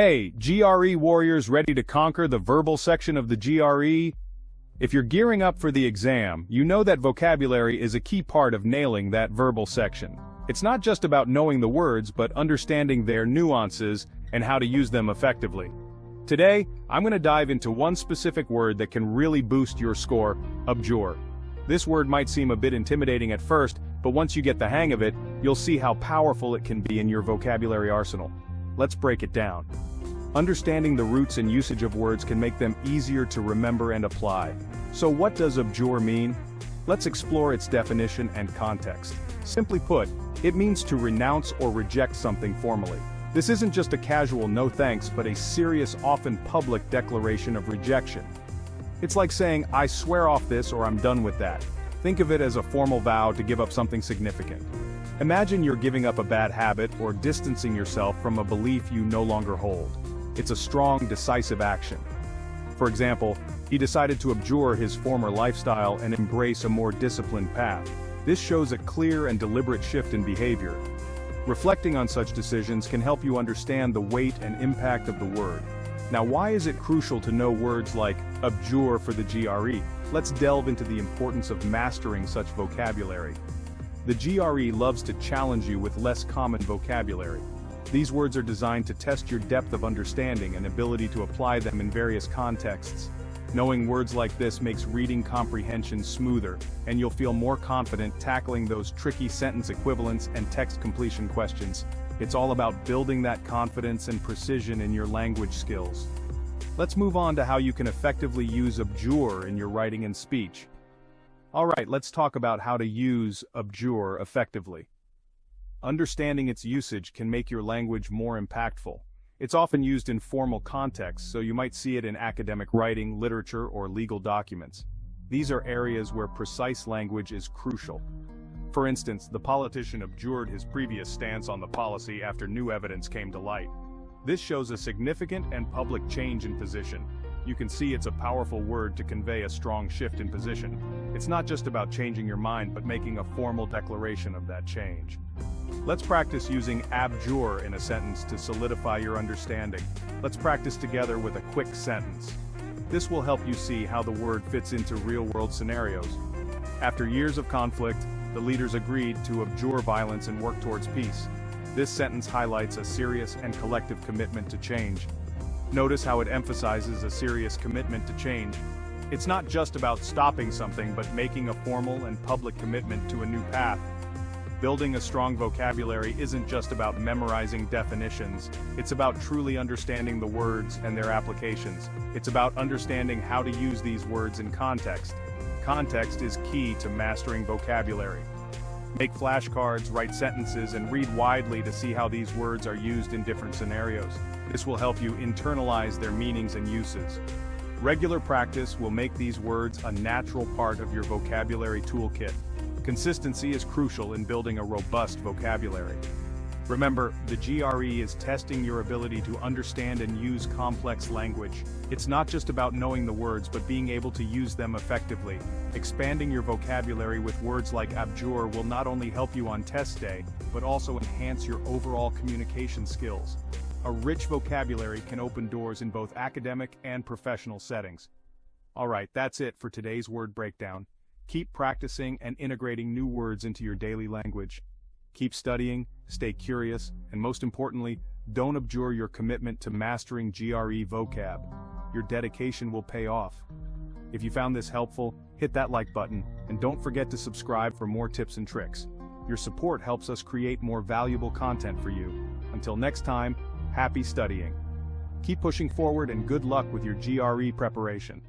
Hey, GRE warriors ready to conquer the verbal section of the GRE? If you're gearing up for the exam, you know that vocabulary is a key part of nailing that verbal section. It's not just about knowing the words, but understanding their nuances and how to use them effectively. Today, I'm going to dive into one specific word that can really boost your score: abjure. This word might seem a bit intimidating at first, but once you get the hang of it, you'll see how powerful it can be in your vocabulary arsenal. Let's break it down. Understanding the roots and usage of words can make them easier to remember and apply. So what does abjure mean? Let's explore its definition and context. Simply put, it means to renounce or reject something formally. This isn't just a casual no thanks, but a serious, often public declaration of rejection. It's like saying, I swear off this or I'm done with that. Think of it as a formal vow to give up something significant. Imagine you're giving up a bad habit or distancing yourself from a belief you no longer hold. It's a strong, decisive action. For example, he decided to abjure his former lifestyle and embrace a more disciplined path. This shows a clear and deliberate shift in behavior. Reflecting on such decisions can help you understand the weight and impact of the word. Now, why is it crucial to know words like abjure for the GRE? Let's delve into the importance of mastering such vocabulary. The GRE loves to challenge you with less common vocabulary. These words are designed to test your depth of understanding and ability to apply them in various contexts. Knowing words like this makes reading comprehension smoother, and you'll feel more confident tackling those tricky sentence equivalents and text completion questions. It's all about building that confidence and precision in your language skills. Let's move on to how you can effectively use abjure in your writing and speech. Alright, let's talk about how to use abjure effectively. Understanding its usage can make your language more impactful. It's often used in formal contexts, so you might see it in academic writing, literature, or legal documents. These are areas where precise language is crucial. For instance, the politician abjured his previous stance on the policy after new evidence came to light. This shows a significant and public change in position. You can see it's a powerful word to convey a strong shift in position. It's not just about changing your mind, but making a formal declaration of that change. Let's practice using abjure in a sentence to solidify your understanding. Let's practice together with a quick sentence. This will help you see how the word fits into real-world scenarios. After years of conflict, the leaders agreed to abjure violence and work towards peace. This sentence highlights a serious and collective commitment to change. Notice how it emphasizes a serious commitment to change. It's not just about stopping something, but making a formal and public commitment to a new path. Building a strong vocabulary isn't just about memorizing definitions. It's about truly understanding the words and their applications. It's about understanding how to use these words in context. Context is key to mastering vocabulary. Make flashcards, write sentences, and read widely to see how these words are used in different scenarios. This will help you internalize their meanings and uses. Regular practice will make these words a natural part of your vocabulary toolkit. Consistency is crucial in building a robust vocabulary. Remember, the GRE is testing your ability to understand and use complex language. It's not just about knowing the words, but being able to use them effectively. Expanding your vocabulary with words like abjure will not only help you on test day, but also enhance your overall communication skills. A rich vocabulary can open doors in both academic and professional settings. Alright, that's it for today's word breakdown. Keep practicing and integrating new words into your daily language. Keep studying, stay curious, and most importantly, don't abjure your commitment to mastering GRE vocab. Your dedication will pay off. If you found this helpful, hit that like button, and don't forget to subscribe for more tips and tricks. Your support helps us create more valuable content for you. Until next time, happy studying. Keep pushing forward and good luck with your GRE preparation.